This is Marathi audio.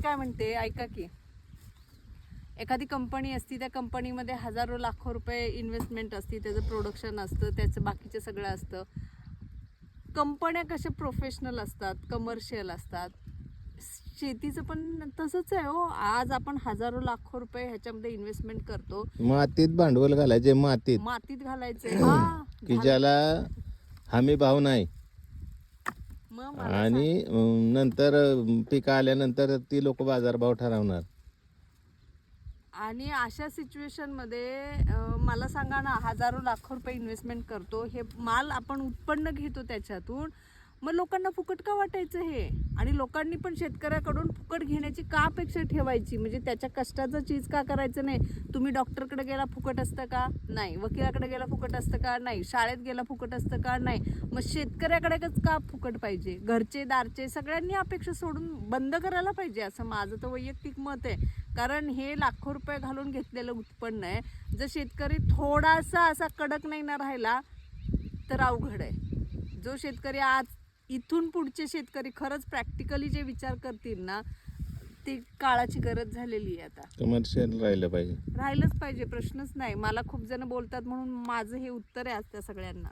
काय म्हणते ऐका की, एखादी कंपनी असती, त्या कंपनीमध्ये हजारो लाखो रुपये इन्व्हेस्टमेंट असती, त्याचं प्रोडक्शन असतं, त्याचं बाकीचं सगळं असतं. कंपन्या कशा प्रोफेशनल असतात, कमर्शियल असतात. शेतीचं पण तसंच आहे हो. आज आपण हजारो लाखो रुपये ह्याच्यामध्ये इन्व्हेस्टमेंट करतो. मातीत भांडवल घालायचे, मातीत घालायचं की ज्याला हमी भाव नाही. मग आणि नंतर पीक आल्यानंतर ती लोक बाजारभाव ठरवणार. आणि अशा सिच्युएशनमध्ये मला सांगा ना, हजारो लाखो रुपये इन्व्हेस्टमेंट करतो, हे माल आपण उत्पन्न घेतो त्याच्यातून, मग लोकांना फुकट का वाटायचं हे? आणि लोकांनी पण शेतकऱ्याकडून फुकट घेण्याची का अपेक्षा ठेवायची? म्हणजे त्याच्या कष्टाचं चीज का करायचं नाही? तुम्ही डॉक्टरकडे गेला फुकट असतं का? नाही. वकिलाकडे गेला फुकट असतं का? नाही. शाळेत गेला फुकट असतं का? नाही. मग शेतकऱ्याकडेच का फुकट पाहिजे? घरचे दारचे सगळ्यांनी अपेक्षा सोडून बंद करायला पाहिजे, असं माझं तर वैयक्तिक मत आहे. कारण हे लाखो रुपये घालून घेतलेलं उत्पन्न आहे. जर शेतकरी थोडासा असा कडक नाही ना राहिला तर अवघड आहे. जो शेतकरी आज इथून पुढचे शेतकरी खरंच प्रॅक्टिकली जे विचार करतील ना, ते काळाची गरज झालेली आहे. आता कमर्शियल राहिलं पाहिजे. राहिलंच पाहिजे, प्रश्नच नाही. मला खूप जण बोलतात म्हणून माझं हे उत्तर आहे आज त्या सगळ्यांना.